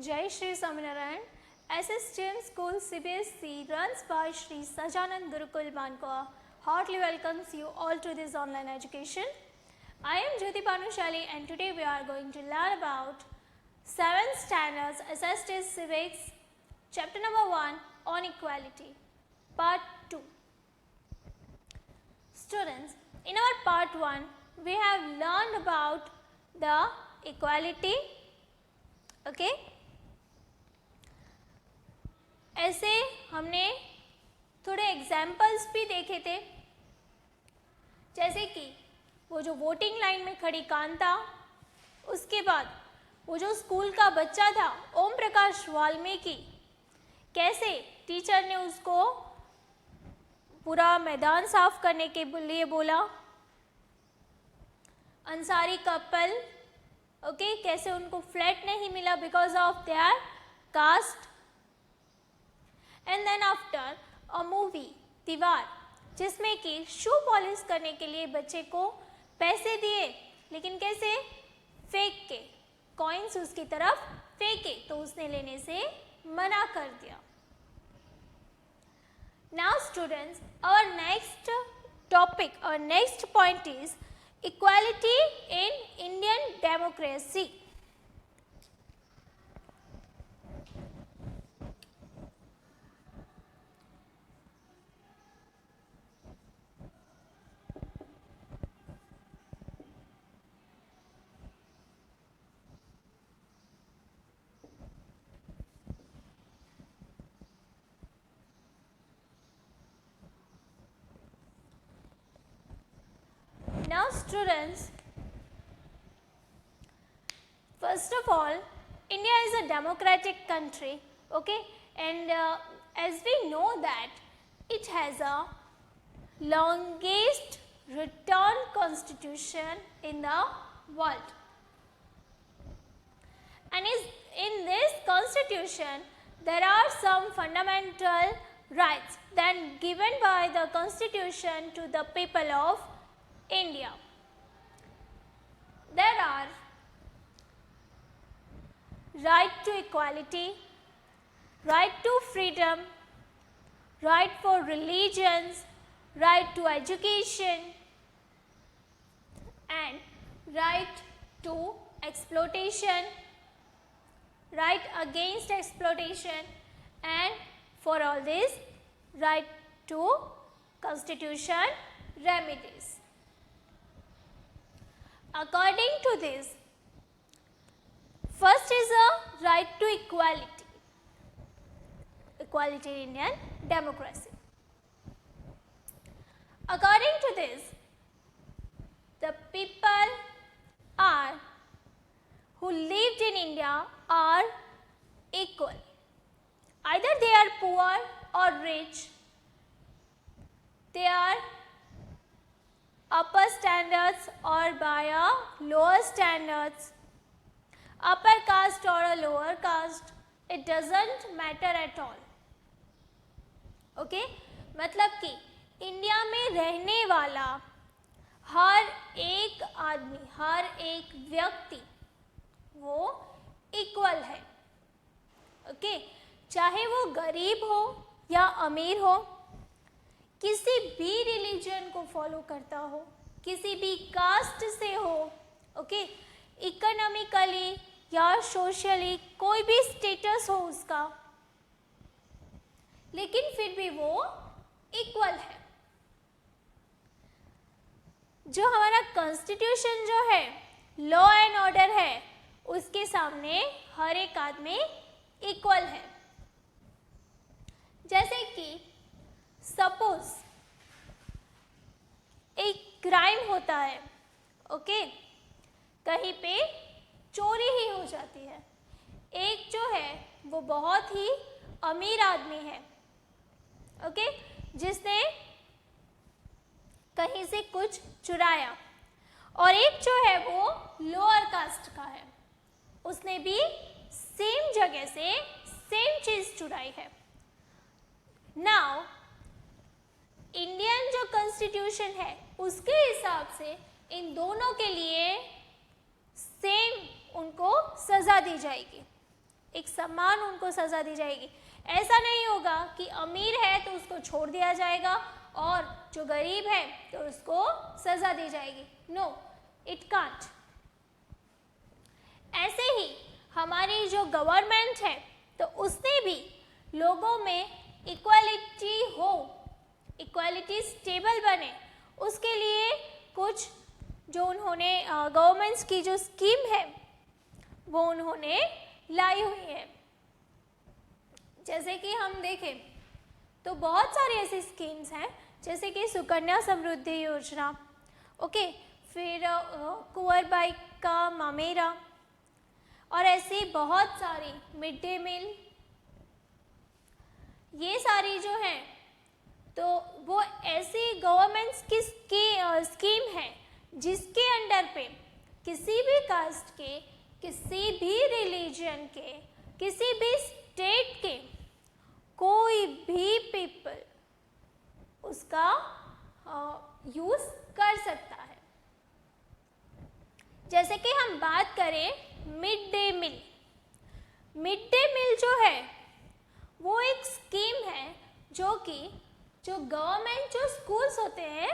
Jai Shri Saminarayan. SSTM School CBSE runs by Shri Sajanand Gurukul Bankoa heartily welcomes you all to this online education. I am Jyoti Panushali and today we are going to learn about 7th standards SST Civics chapter number 1 on equality part 2. Students, in our part 1 we have learned about the equality. Okay, ऐसे हमने थोड़े examples भी देखे थे, जैसे कि वो जो वोटिंग लाइन में खड़ी कांता, उसके बाद वो जो स्कूल का बच्चा था ओम प्रकाश वाल्मीकि, कैसे टीचर ने उसको पूरा मैदान साफ करने के लिए बोला, अंसारी कपल, ओके, कैसे उनको फ्लैट नहीं मिला because of their caste. And then after a movie Deewaar, जिसमें कि शू पॉलिश करने के लिए बच्चे को पैसे दिए, लेकिन कैसे, फेंक के, कॉइन्स उसकी तरफ फेंके तो उसने लेने से मना कर दिया. Now students, our next topic और next point is equality in Indian democracy. Now students, first of all, India is a democratic country, okay, and as we know that it has a longest written constitution in the world, and in this constitution there are some fundamental rights then given by the constitution to the people of India. There are right to equality, right to freedom, right for religions, right to education, and right to exploitation, right against exploitation, and for all this, right to constitution remedies. According to this, first is a right to equality, equality in Indian democracy. According to this, the people are who lived in India are equal. Either they are poor or rich, they are upper standards or by a lower standards, upper caste or a lower caste, it doesn't matter at all. Okay, मतलब कि India में रहने वाला हर एक आदमी, हर एक व्यक्ति वो इक्वल है. ओके, चाहे वो गरीब हो या अमीर हो, किसी भी रिलीजन को फॉलो करता हो, किसी भी कास्ट से हो, ओके, इकोनॉमिकली या सोशली कोई भी स्टेटस हो उसका, लेकिन फिर भी वो इक्वल है. जो हमारा कॉन्स्टिट्यूशन जो है, लॉ एंड ऑर्डर है, उसके सामने हर एक आदमी इक्वल है. जैसे कि सपोज एक क्राइम होता है, ओके, कहीं पे चोरी ही हो जाती है, एक जो है वो बहुत ही अमीर आदमी है, ओके, जिसने कहीं से कुछ चुराया, और एक जो है वो लोअर कास्ट का है, उसने भी सेम जगह से सेम चीज चुराई है. नाउ इंडियन जो कॉन्स्टिट्यूशन है उसके हिसाब से इन दोनों के लिए सेम उनको सजा दी जाएगी. एक समान उनको सज़ा दी जाएगी। ऐसा नहीं होगा कि अमीर है तो उसको छोड़ दिया जाएगा और जो गरीब है तो उसको सज़ा दी जाएगी। No, it can't. ऐसे ही हमारी जो गवर्नमेंट है तो उसने भी लोगों में इक्वालिटी हो, इक्वालिटी स्टेबल बने, उसके लिए कुछ जो उन्होंने गवर्नमेंट्स की जो स्कीम है वो उन्होंने लाई हुई है। जैसे कि हम देखें तो बहुत सारी ऐसी स्कीम्स हैं, जैसे कि सुकन्या समृद्धि योजना, ओके, फिर कुंवर बाई का मामेरा, और ऐसी बहुत सारी मिड डे मील, ये सारी जो हैं तो वो ऐसी गवर्नमेंट्स की स्कीम है जिसके अंडर पे किसी भी कास्ट के, किसी भी रिलीजन के, किसी भी स्टेट के कोई भी पीपल उसका यूज कर सकता है। जैसे कि हम बात करें mid day meal, mid day meal जो है वो एक स्कीम है जो कि जो गवर्नमेंट जो स्कूल्स होते हैं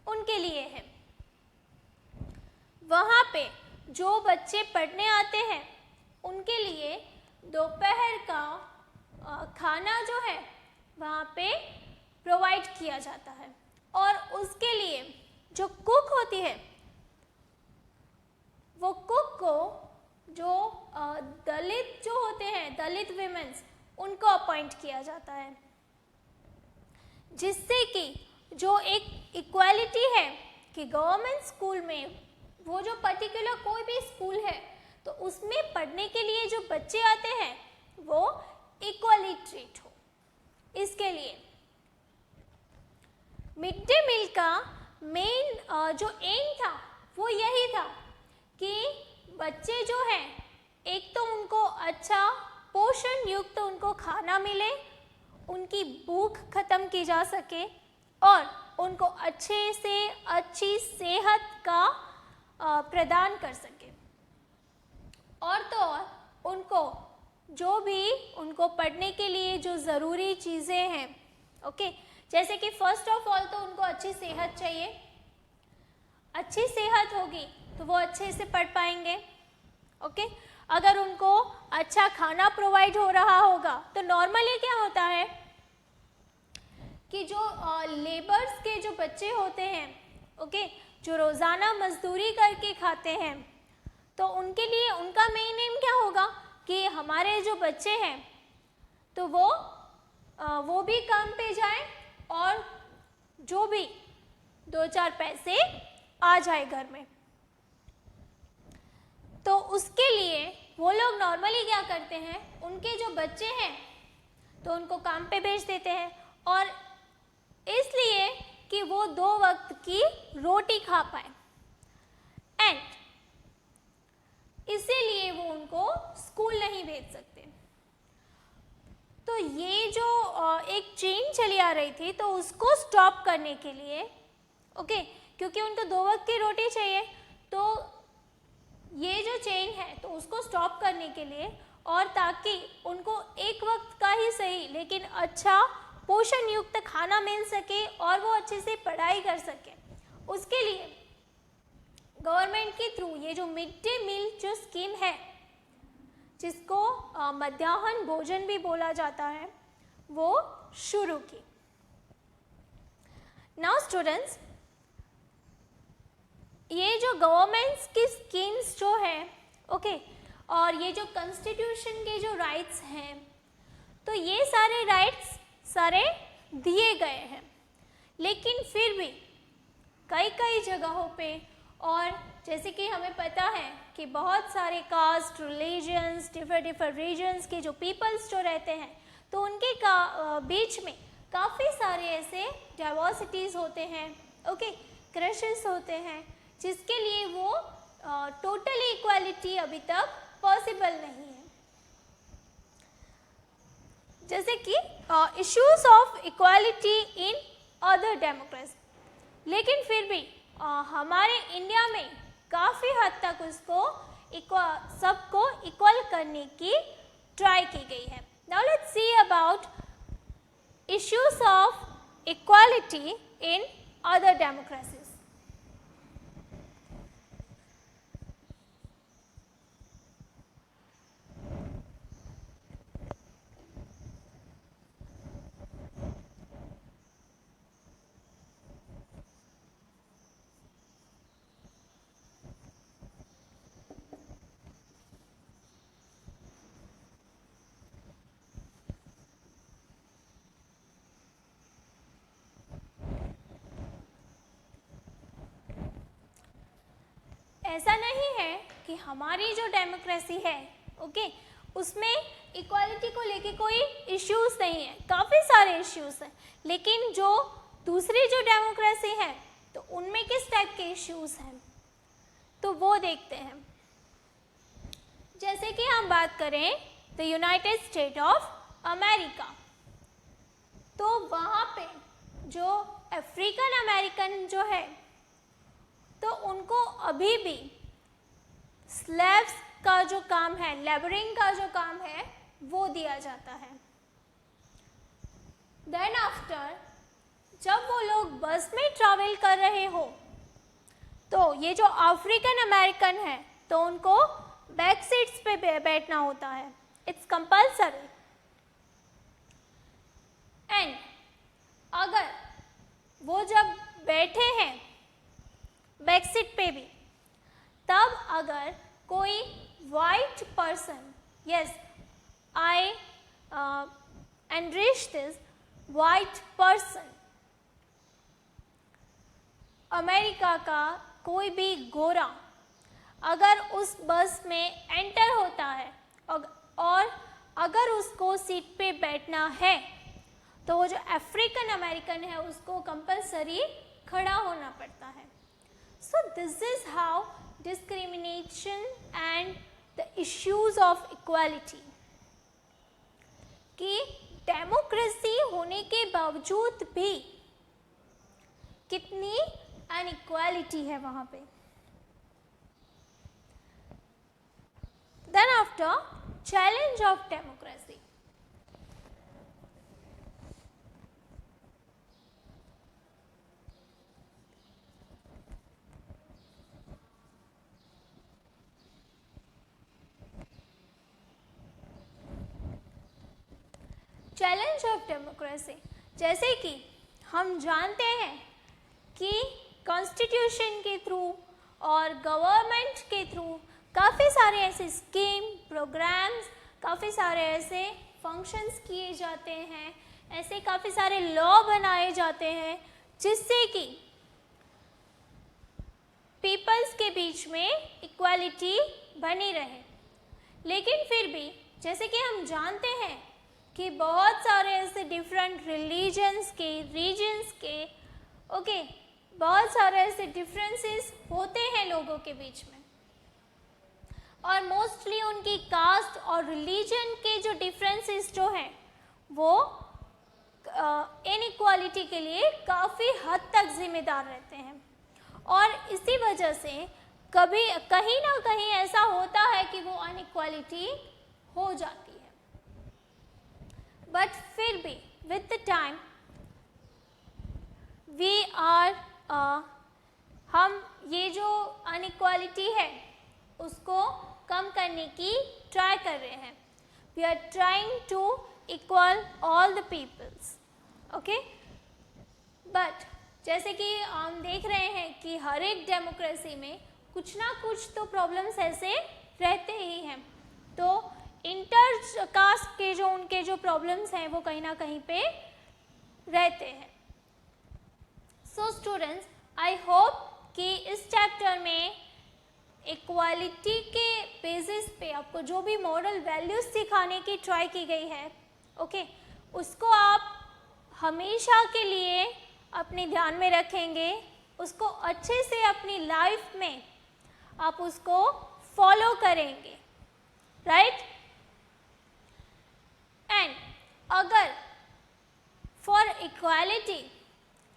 उनके लिए है। वहाँ पे जो बच्चे पढ़ने आते हैं उनके लिए दोपहर का खाना जो है वहाँ पे प्रोवाइड किया जाता है, और उसके लिए जो कुक होती है वो कुक को जो दलित जो होते हैं, दलित विमेंस, उनको अपॉइंट किया जाता है, जिससे कि जो एक इक्वालिटी है कि गवर्नमेंट स्कूल में वो जो पर्टिकुलर कोई भी स्कूल है तो उसमें पढ़ने के लिए जो बच्चे आते हैं वो इक्वली ट्रीट हो। इसके लिए मिड डे मील का मेन जो एम था वो यही था कि बच्चे जो हैं एक तो उनको अच्छा पोषण युक्त उनको खाना मिले, उनकी भूख खत्म की जा सके और उनको अच्छे से अच्छी सेहत का प्रदान कर सके, और तो और उनको जो भी उनको पढ़ने के लिए जो ज़रूरी चीज़ें हैं, ओके, जैसे कि फर्स्ट ऑफ ऑल तो उनको अच्छी सेहत चाहिए, अच्छी सेहत होगी तो वो अच्छे से पढ़ पाएंगे, ओके। अगर उनको अच्छा खाना प्रोवाइड हो रहा होगा तो नॉर्मली क्या होता है कि जो लेबर्स के जो बच्चे होते हैं, ओके, जो रोज़ाना मजदूरी करके खाते हैं, तो उनके लिए उनका मेन एम क्या होगा कि हमारे जो बच्चे हैं तो वो भी काम पे जाएं और जो भी 2-4 पैसे आ जाए घर में। तो उसके लिए वो लोग नॉर्मली क्या करते हैं, उनके जो बच्चे हैं तो उनको काम पे भेज देते हैं, और इसलिए कि वो 2 वक्त की रोटी खा पाए, एंड इसीलिए वो उनको स्कूल नहीं भेज सकते। तो ये जो एक चेन चली आ रही थी तो उसको स्टॉप करने के लिए, ओके, क्योंकि उनको 2 वक्त की रोटी चाहिए, तो ये जो चेन है तो उसको स्टॉप करने के लिए, और ताकि उनको एक वक्त का ही सही लेकिन अच्छा पोषण युक्त खाना मिल सके और वो अच्छे से पढ़ाई कर सके, उसके लिए गवर्नमेंट के थ्रू ये जो मिड डे मील जो स्कीम है, जिसको मध्याह्न भोजन भी बोला जाता है, वो शुरू की। नाउ स्टूडेंट्स, ये जो गवर्नमेंट्स की स्कीम्स जो है, ओके, और ये जो कॉन्स्टिट्यूशन के जो राइट्स हैं, तो ये सारे राइट्स सारे दिए गए हैं, लेकिन फिर भी कई जगहों पे, और जैसे कि हमें पता है कि बहुत सारे कास्ट, रिलीजन्स, डिफरेंट रीजन्स के जो पीपल्स जो रहते हैं, तो उनके बीच में काफ़ी सारे ऐसे डाइवर्सिटीज़ होते हैं, ओके, क्रशेस होते हैं, जिसके लिए वो टोटली इक्वालिटी अभी तक पॉसिबल नहीं है। जैसे कि issues of equality in other democracy, लेकिन फिर भी हमारे इंडिया में काफ़ी हद तक उसको सबको इक्वल करने की ट्राई की गई है. Now let's see about issues of equality in other democracies. ऐसा नहीं है कि हमारी जो डेमोक्रेसी है ओके उसमें इक्वालिटी को लेके कोई इश्यूज नहीं है, काफ़ी सारे इश्यूज हैं, लेकिन जो दूसरी जो डेमोक्रेसी है तो उनमें किस टाइप के इश्यूज हैं तो वो देखते हैं. जैसे कि हम बात करें the United state of America, तो वहाँ पे जो अफ्रीकन अमेरिकन जो है तो उनको अभी भी स्लेव्स का जो काम है, लेबरिंग का जो काम है वो दिया जाता है. देन आफ्टर जब वो लोग बस में ट्रैवल कर रहे हो तो ये जो अफ्रीकन अमेरिकन है तो उनको बैक सीट्स पे बैठना होता है, इट्स कंपल्सरी. एंड अगर वो जब बैठे हैं बैक सीट पे भी, तब अगर कोई white person, yes I enrich this white person, America का कोई भी गोरा अगर उस बस में एंटर होता है और अगर उसको सीट पे बैठना है तो वो जो अफ्रीकन अमेरिकन है उसको कंपल्सरी खड़ा होना पड़ता है. So this is how discrimination and the issues of equality कि डेमोक्रेसी होने के बावजूद भी कितनी अनइक्वालिटी है वहाँ पे. Then after challenge of democracy. Challenge of democracy, जैसे कि हम जानते हैं कि कॉन्स्टिट्यूशन के थ्रू और गवर्नमेंट के थ्रू काफ़ी सारे ऐसे स्कीम, प्रोग्राम्स, काफ़ी सारे ऐसे फंक्शंस किए जाते हैं, ऐसे काफ़ी सारे लॉ बनाए जाते हैं जिससे कि पीपल्स के बीच में इक्वालिटी बनी रहे. लेकिन फिर भी जैसे कि हम जानते हैं कि बहुत सारे ऐसे डिफरेंट रिलीजन्स के, रीजन्स के ओके बहुत सारे ऐसे डिफरेंसेस होते हैं लोगों के बीच में, और मोस्टली उनकी कास्ट और रिलीजन के जो डिफरेंसेस जो हैं वो इनइक्वालिटी के लिए काफ़ी हद तक जिम्मेदार रहते हैं. और इसी वजह से कभी कहीं ना कहीं ऐसा होता है कि वो अनइक्वालिटी हो जाती है. बट फिर भी with the time we are हम ये जो अनइक्वालिटी है उसको कम करने की ट्राई कर रहे हैं. We are trying to equal all the peoples okay. But जैसे कि हम देख रहे हैं कि हर एक डेमोक्रेसी में कुछ ना कुछ तो प्रॉब्लम्स ऐसे रहते ही हैं. तो इंटर कास्ट के जो उनके जो प्रॉब्लम्स हैं वो कहीं ना कहीं पे रहते हैं. सो स्टूडेंट्स, आई होप कि इस चैप्टर में इक्वालिटी के बेसिस पे आपको जो भी मॉरल वैल्यूज सिखाने की ट्राई की गई है ओके उसको आप हमेशा के लिए अपने ध्यान में रखेंगे, उसको अच्छे से अपनी लाइफ में आप उसको फॉलो करेंगे, राइट. एंड अगर फॉर इक्वालिटी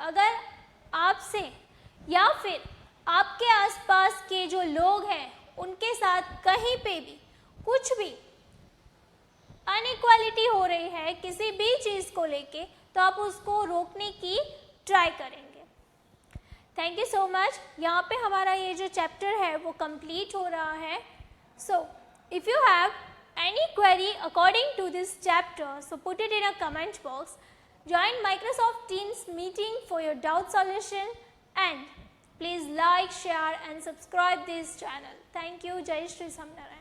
अगर आपसे या फिर आपके आसपास के जो लोग हैं उनके साथ कहीं पे भी कुछ भी अनइक्वालिटी हो रही है किसी भी चीज़ को लेके, तो आप उसको रोकने की ट्राई करेंगे। Thank you so much. यहाँ पे हमारा ये जो चैप्टर है वो कंप्लीट हो रहा है। So if you have any query according to this chapter, so put it in a comment box. Join Microsoft Teams meeting for your doubt solution, and please like, share and subscribe this channel. Thank you. Jai Shri Samnarayan.